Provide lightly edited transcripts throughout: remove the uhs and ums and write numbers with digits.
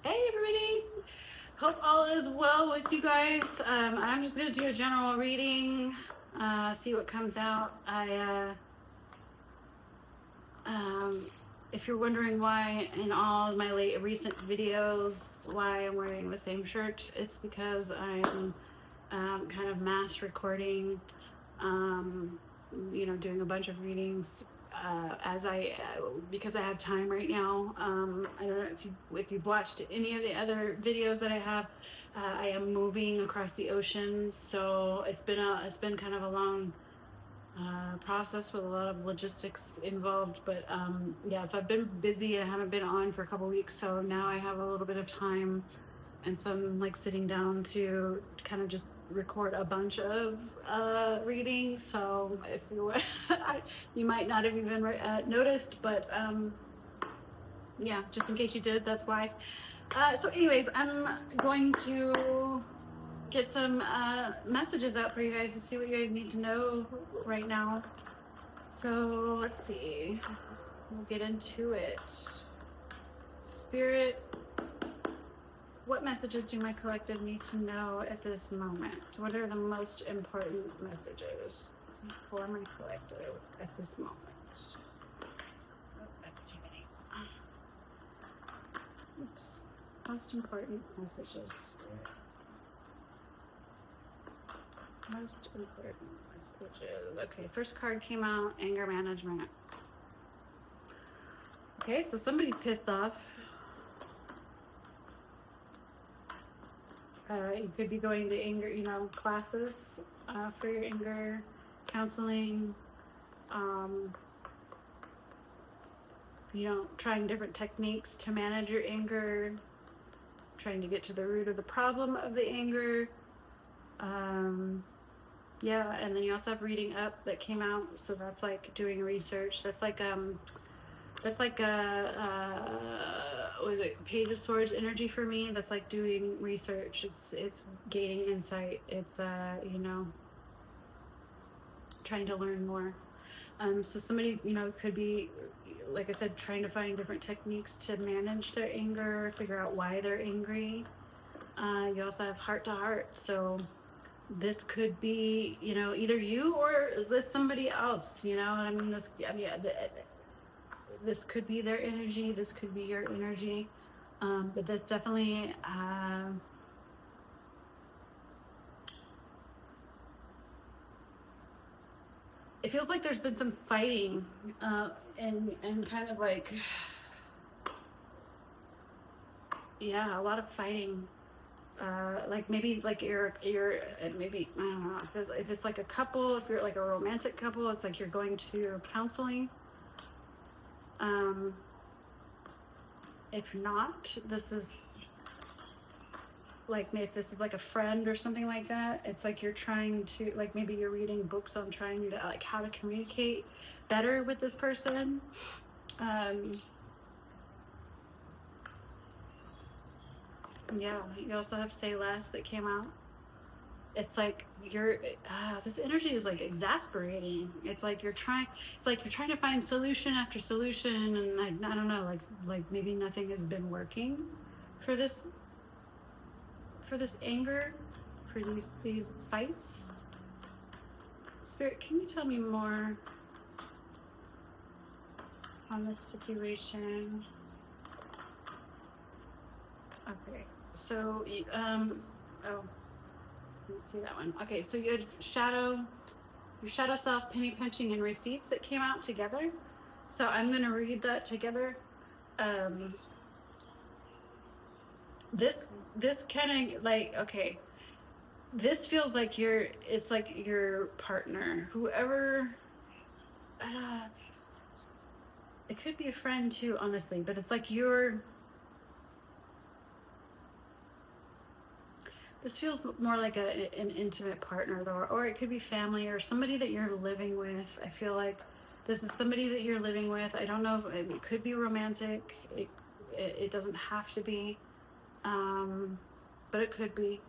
Hey everybody! Hope all is well with you guys. I'm just gonna do a general reading, see what comes out. Um, if you're wondering why in all my recent videos why I'm wearing the same shirt, it's because I'm kind of mass recording, um, doing a bunch of readings because I have time right now. I don't know if you've watched any of the other videos that I have. I am moving across the ocean, so it's been kind of a long process with a lot of logistics involved. But yeah, so I've been busy. I haven't been on for a couple weeks, so now I have a little bit of time, and so I'm like sitting down to kind of just record a bunch of readings. So if you you might not have even noticed, but yeah, just in case you did, that's why. So anyways, I'm going to get some messages out for you guys to see what you guys need to know right now. So let's see, we'll get into it. Spirit, what messages do my collective need to know at this moment? What are the most important messages for my collective at this moment? Oh, that's too many. Oops. Most important messages. Most important messages. Okay, first card came out, anger management. Okay, so somebody's pissed off. You could be going to anger, classes for your anger, counseling, trying different techniques to manage your anger, trying to get to the root of the problem of the anger. Yeah, and then you also have reading up that came out, so that's like doing research. That's like was it Page of Swords energy for me. That's like doing research. It's gaining insight. It's trying to learn more. So somebody could be, like I said, trying to find different techniques to manage their anger, figure out why they're angry. You also have heart to heart, so this could be either you or with somebody else. I mean, this could be their energy, this could be your energy, but this definitely it feels like there's been some fighting and kind of like, yeah, a lot of fighting. Like maybe like you're maybe, I don't know if it's like a couple, if you're like a romantic couple, it's like you're going to counseling. If not, this is like, if this is like a friend or something like that, it's like you're trying to, like, maybe you're reading books on trying to like how to communicate better with this person. Yeah, you also have Say Less that came out. It's like this energy is like exasperating. It's like you're trying to find solution after solution, and I don't know, like maybe nothing has been working for this anger, for these fights. Spirit, can you tell me more on this situation? Okay, so oh, let's see that one. Okay, so you had your shadow self, penny pinching, and receipts that came out together. So I'm gonna read that together. This kind of like, okay, this feels like it's like your partner, whoever. It could be a friend too, honestly, but it's like this feels more like an intimate partner, though, or it could be family or somebody that you're living with. I feel like this is somebody that you're living with. I don't know, it could be romantic. It doesn't have to be, but it could be.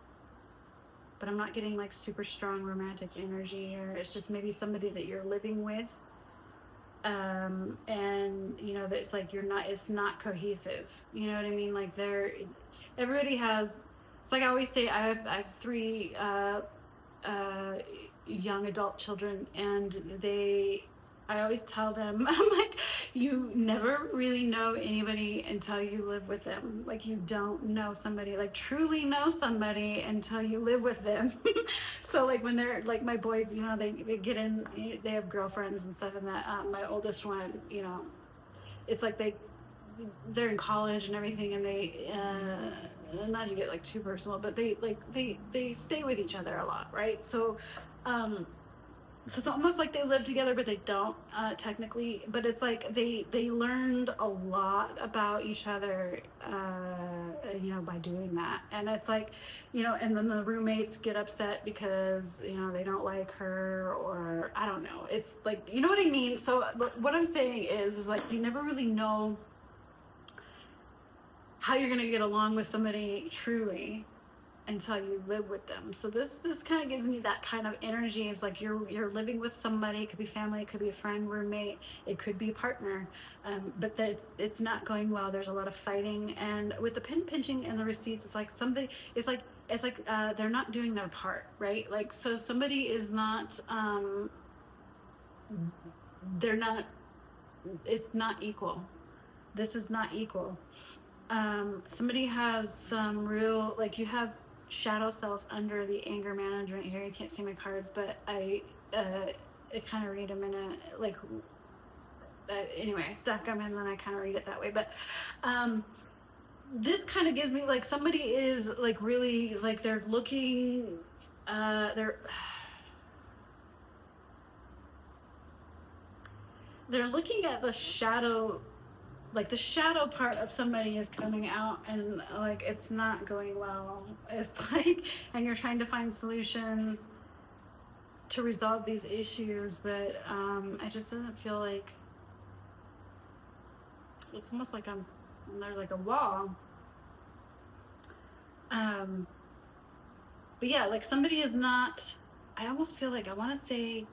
But I'm not getting like super strong romantic energy, or it's just maybe somebody that you're living with. And you know, that it's like it's not cohesive, you know what I mean? Like everybody has, it's like I always say, I have three uh, young adult children, and I always tell them, I'm like, you never really know anybody until you live with them. Like, you don't know somebody, like truly know somebody until you live with them. So like when they're like my boys, you know, they get in, they have girlfriends and stuff, and that my oldest one, you know, it's like they're in college and everything, and they not to get like too personal, but they stay with each other a lot, right? Um so it's almost like they live together, but they don't technically, but it's like they learned a lot about each other, you know, by doing that. And it's like, you know, and then the roommates get upset because, you know, they don't like her, or I don't know, it's like, you know what I mean? So what I'm saying is like, you never really know how you're going to get along with somebody truly until you live with them. So this kind of gives me that kind of energy. It's like you're living with somebody. It could be family, it could be a friend, roommate, it could be a partner, but that it's not going well. There's a lot of fighting, and with the pin pinching and the receipts, it's like somebody, it's like they're not doing their part, right? Like, so somebody is not, they're not, it's not equal. This is not equal. Somebody has some real, like, you have shadow self under the anger management here. You can't see my cards, but I kind of read them in a, like, anyway, I stack them and then I kind of read it that way. But this kind of gives me, like, somebody is, like, really, like, they're looking, they're looking at the shadow, like the shadow part of somebody is coming out, and like it's not going well. It's like, and you're trying to find solutions to resolve these issues, but it just doesn't feel like, it's almost like there's like a wall. But yeah, like somebody is not, I almost feel like I want to say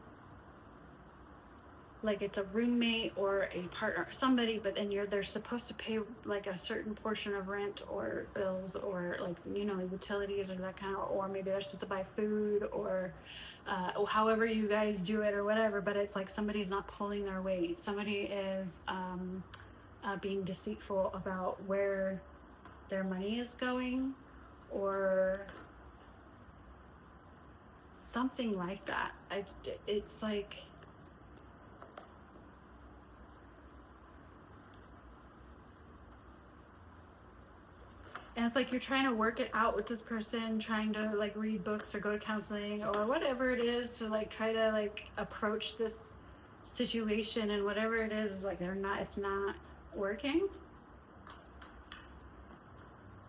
like it's a roommate or a partner or somebody, but then they're supposed to pay like a certain portion of rent or bills, or like, you know, utilities or that kind of, or maybe they're supposed to buy food, or however you guys do it or whatever. But it's like somebody's not pulling their weight. Somebody is being deceitful about where their money is going, or something like that. It's like, and it's like you're trying to work it out with this person, trying to like read books or go to counseling or whatever it is, to like try to like approach this situation, and whatever it is like it's not working.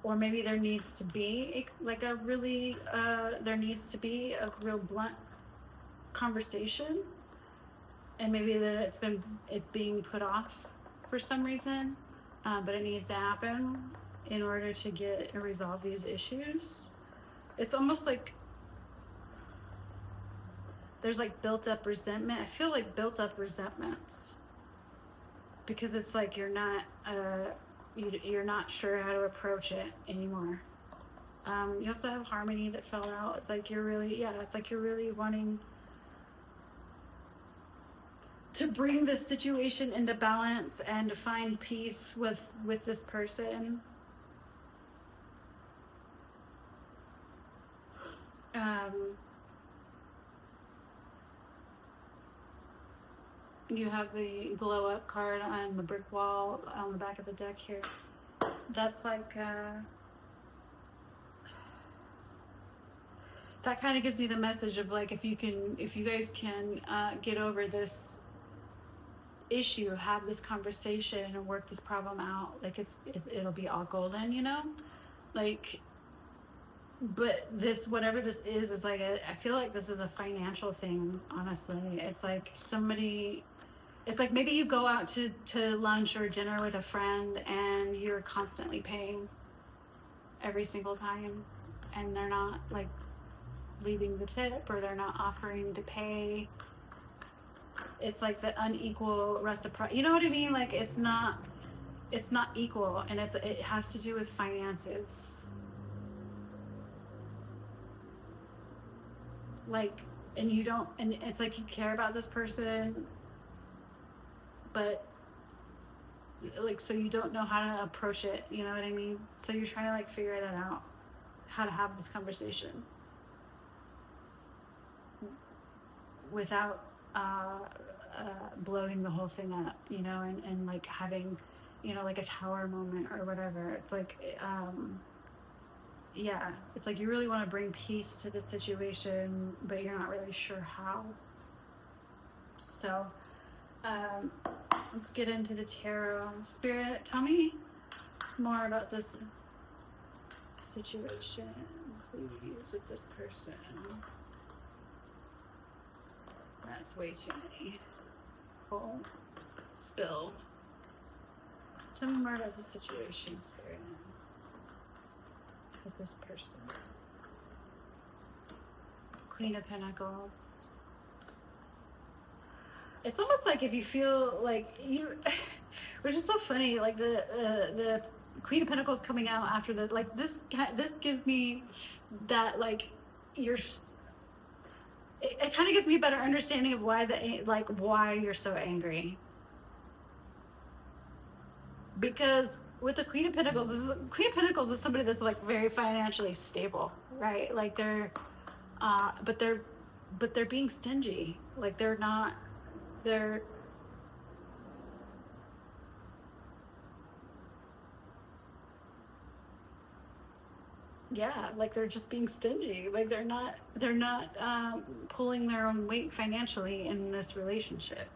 Or maybe there needs to be a real blunt conversation, and maybe that it's being put off for some reason, but it needs to happen in order to get and resolve these issues. It's almost like there's like built up resentment. I feel like built up resentments, because it's like you're not sure how to approach it anymore. You also have harmony that fell out. It's like you're really wanting to bring this situation into balance and to find peace with this person. You have the glow up card on the brick wall on the back of the deck here. That's like, that kind of gives me the message of like, if you guys can get over this issue, have this conversation and work this problem out, like it'll be all golden, you know? Like, but this, whatever this is like I feel like this is a financial thing, honestly. It's like it's like maybe you go out to lunch or dinner with a friend and you're constantly paying every single time, and they're not like leaving the tip, or they're not offering to pay. it's like the unequal reciprocity. You know what I mean? Like it's not equal, and it has to do with finances. Like, and you don't, and it's like you care about this person, but like, so you don't know how to approach it. You know what I mean? So you're trying to like figure that out, how to have this conversation without blowing the whole thing up, you know, and like having, you know, like a tower moment or whatever. It's like, yeah, it's like you really want to bring peace to the situation, but you're not really sure how. So, let's get into the tarot. Spirit, tell me more about this situation, please, with this person. That's way too many. Full spill. Tell me more about the situation, Spirit, with this person. Queen of Pentacles. It's almost like if you feel like you, which is so funny, like the Queen of Pentacles coming out after the, like this gives me that, like, it kind of gives me a better understanding of why you're so angry. Because with the Queen of Pentacles, Queen of Pentacles is somebody that's like very financially stable, right? Like they're being stingy. Like they're yeah, like they're just being stingy. Like they're not pulling their own weight financially in this relationship.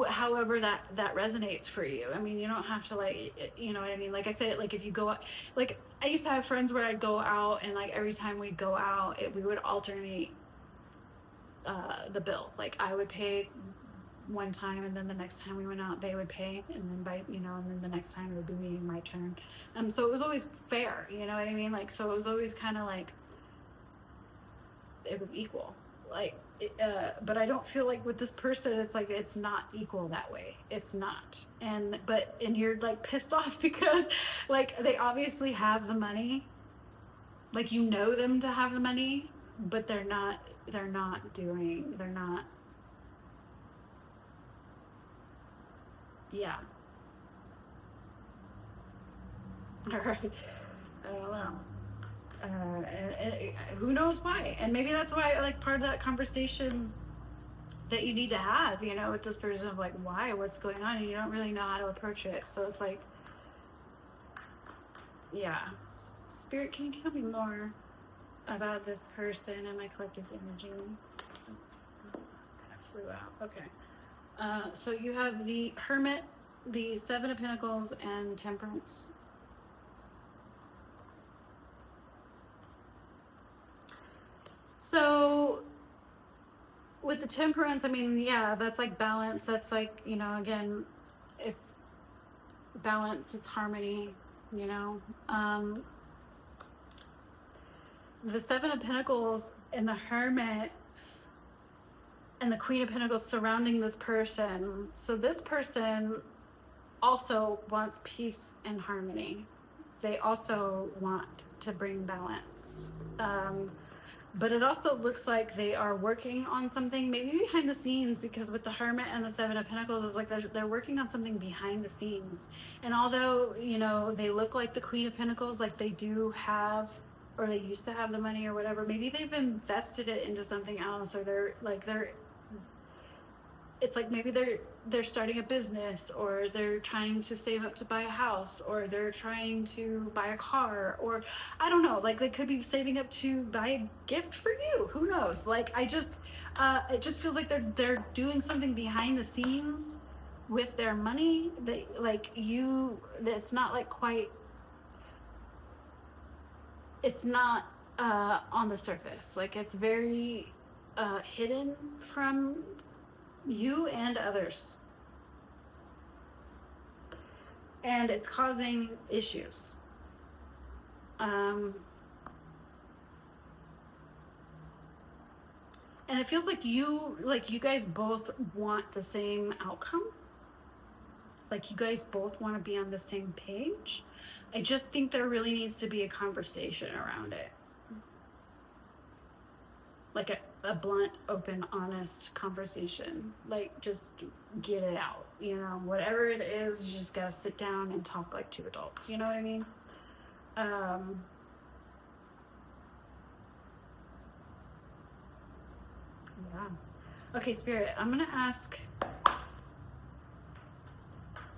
However that resonates for you. I mean, you don't have to, like, you know what I mean? Like I said, like if you go out, like I used to have friends where I'd go out, and like every time we'd go out, we would alternate the bill. Like I would pay one time, and then the next time we went out they would pay, and then and then the next time it would be me, my turn. So it was always fair, you know what I mean? Like, so it was always kind of like it was equal, like but I don't feel like with this person it's like it's not equal that way. It's not. And you're like pissed off because like they obviously have the money, like you know them to have the money, but they're not yeah. All right. I don't know. Who knows why? And maybe that's why, like, part of that conversation that you need to have, you know, with this person of like, why, what's going on, and you don't really know how to approach it. So it's like, yeah. Spirit, can you tell me more about this person and my collective's energy? Kind of flew out. Okay. So you have the Hermit, the Seven of Pentacles, and Temperance. So with the Temperance, I mean, yeah, that's like balance. That's like, you know, again, it's balance, it's harmony, you know. The Seven of Pentacles and the Hermit and the Queen of Pentacles surrounding this person. So this person also wants peace and harmony. They also want to bring balance. But it also looks like they are working on something, maybe behind the scenes, because with the Hermit and the Seven of Pentacles, it's like they're working on something behind the scenes. And although, you know, they look like the Queen of Pentacles, like they do have, or they used to have the money or whatever, maybe they've invested it into something else, or it's like maybe they're starting a business, or they're trying to save up to buy a house, or they're trying to buy a car, or I don't know, like they could be saving up to buy a gift for you. Who knows? Like it just feels like they're doing something behind the scenes with their money that's not like quite, it's not on the surface. Like it's very hidden from you and others, and it's causing issues. And it feels like you guys both want the same outcome. Like you guys both want to be on the same page. I just think there really needs to be a conversation around it. Like a blunt, open, honest conversation. Like just get it out, you know, whatever it is, you just gotta sit down and talk like two adults, you know what I mean? Yeah. Okay, Spirit, I'm gonna ask,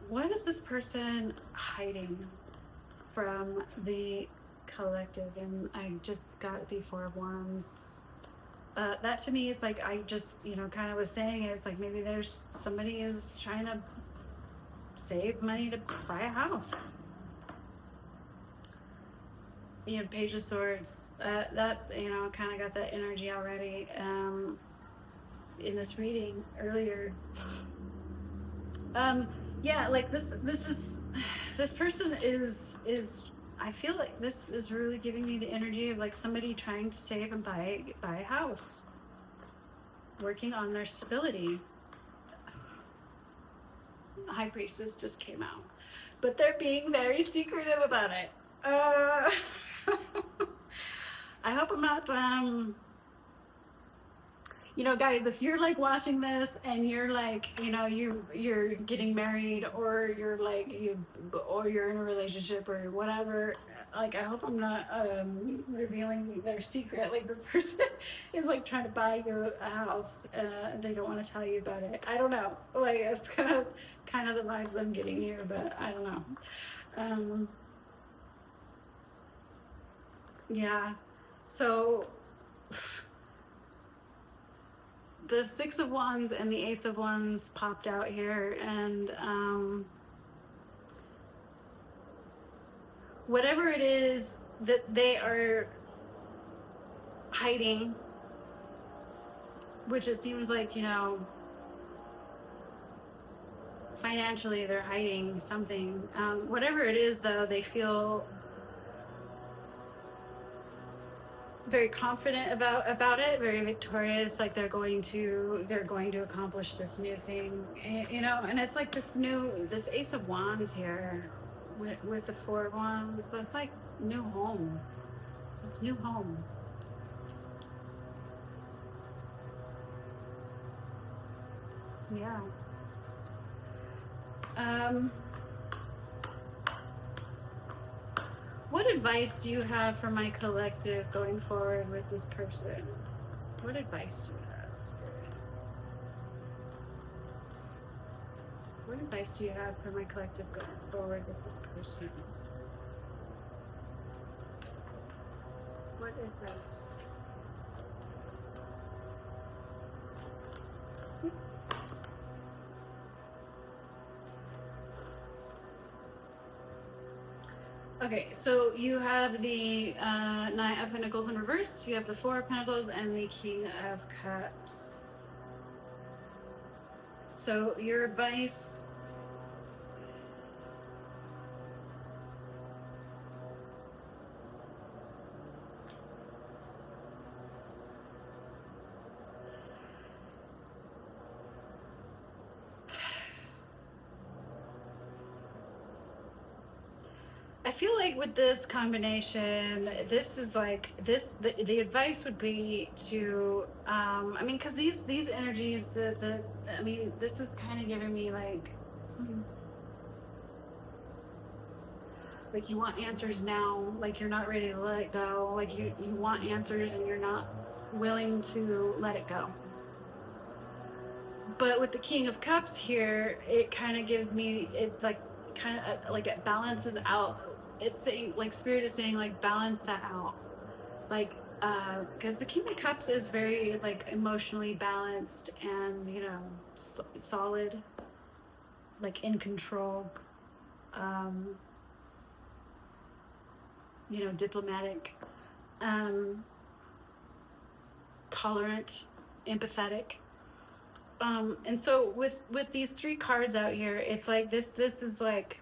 what is this person hiding from the collective? And I just got the Four of Wands. That to me, it's like, I just, you know, kind of was saying, it's like maybe there's somebody is trying to save money to buy a house. You know, Page of Swords, that, you know, kind of got that energy already in this reading earlier. Yeah, like this person is I feel like this is really giving me the energy of like somebody trying to save and buy a house, working on their stability. High Priestess just came out, but they're being very secretive about it. I hope I'm not you know, guys, if you're like watching this and you're like, you know, you're getting married, or you're like or you're in a relationship or whatever, like I hope I'm not revealing their secret. Like this person is like trying to buy you a house, they don't want to tell you about it. I don't know, like it's kind of the vibes I'm getting here, but I don't know. Yeah, so the Six of Wands and the Ace of Wands popped out here, and whatever it is that they are hiding, which it seems like, you know, financially they're hiding something. Whatever it is, though, they feel very confident about it, very victorious, like they're going to accomplish this new thing, you know. And it's like this Ace of Wands here with the Four of Wands. That's like new home. It's new home. Yeah. What advice do you have for my collective going forward with this person? What advice do you have, Spirit? What advice do you have for my collective going forward with this person? What advice? Okay, so you have the Knight of Pentacles in reverse, you have the Four of Pentacles, and the King of Cups. So your advice... I feel like with this combination, this is like the advice would be to I mean, because these energies, I mean, this is kind of giving me like you want answers now, like you're not ready to let it go, like you want answers and you're not willing to let it go. But with the King of Cups here, it kind of gives me, it like kind of like it balances out. It's saying, like Spirit is saying, like balance that out, like because the King of Cups is very like emotionally balanced and, you know, solid, like in control, you know, diplomatic, tolerant, empathetic. And so with these three cards out here, it's like this is like,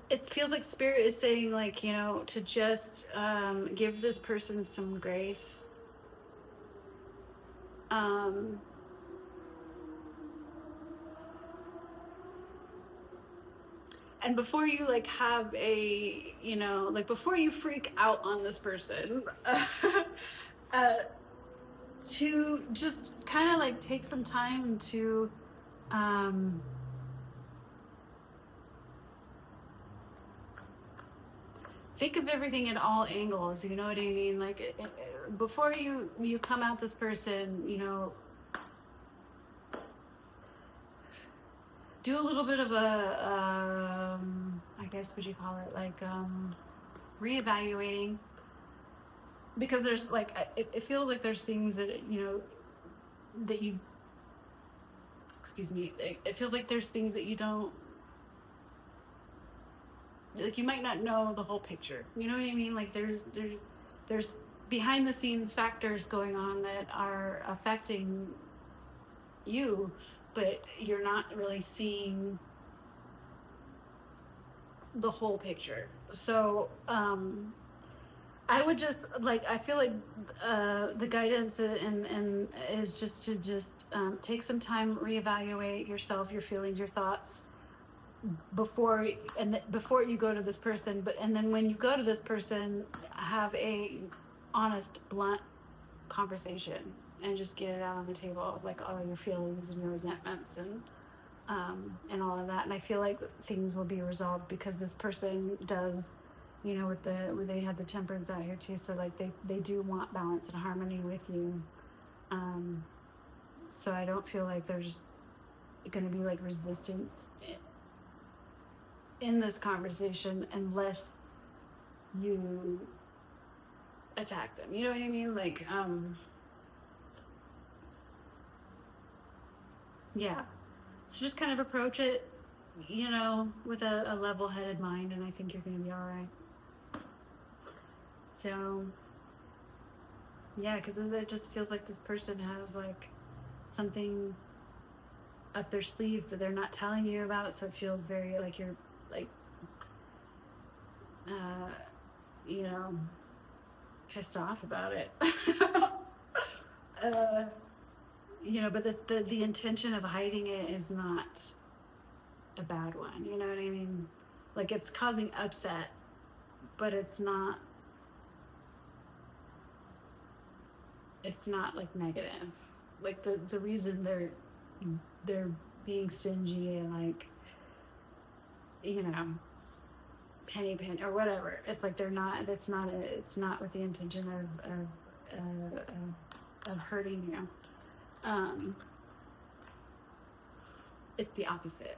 it feels like spirit is saying, like, you know, to just give this person some grace. And before you like have a, you know, like before you freak out on this person, to just kind of like take some time to think of everything at all angles, you know what I mean? Like before you come at this person, you know, do a little bit of a I guess what you call it, like reevaluating, because there's like it feels like there's things that, you know, that you, excuse me, it feels like there's things that you don't, like, you might not know the whole picture, you know what I mean? Like there's behind the scenes factors going on that are affecting you, but you're not really seeing the whole picture. So I would just like, I feel like the guidance and is just to just take some time, reevaluate yourself, your feelings, your thoughts before you go to this person. But and then when you go to this person, have a honest, blunt conversation and just get it out on the table, like all your feelings and your resentments and all of that. And I feel like things will be resolved, because this person does, you know, with they had the temperance out here too, so like they do want balance and harmony with you. So I don't feel like there's going to be like resistance in this conversation unless you attack them, you know what I mean? Like yeah, so just kind of approach it, you know, with a level-headed mind, and I think you're going to be all right. So yeah, because it just feels like this person has like something up their sleeve that they're not telling you about, so it feels very like you're like you know, pissed off about it. You know, but the intention of hiding it is not a bad one, you know what I mean? Like, it's causing upset, but it's not like negative. Like the reason they're being stingy and like, you know, penny pin or whatever, it's like they're not, it's not with the intention of hurting you. It's the opposite.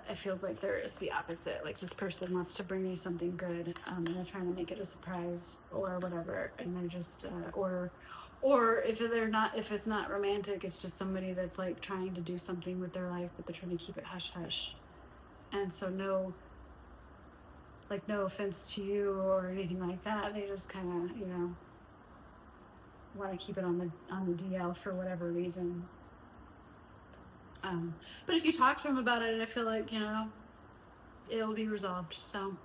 It feels like it's the opposite. Like, this person wants to bring you something good, and they're trying to make it a surprise or whatever, and they're just or if it's not romantic, it's just somebody that's like trying to do something with their life, but they're trying to keep it hush hush. And so no offense to you or anything like that, they just kind of, you know, want to keep it on the DL for whatever reason. But if you talk to them about it, I feel like, you know, it'll be resolved. So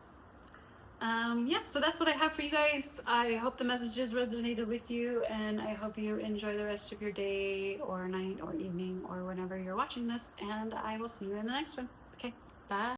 yeah, so that's what I have for you guys. I hope the messages resonated with you, and I hope you enjoy the rest of your day or night or evening or whenever you're watching this, and I will see you in the next one. Okay, bye.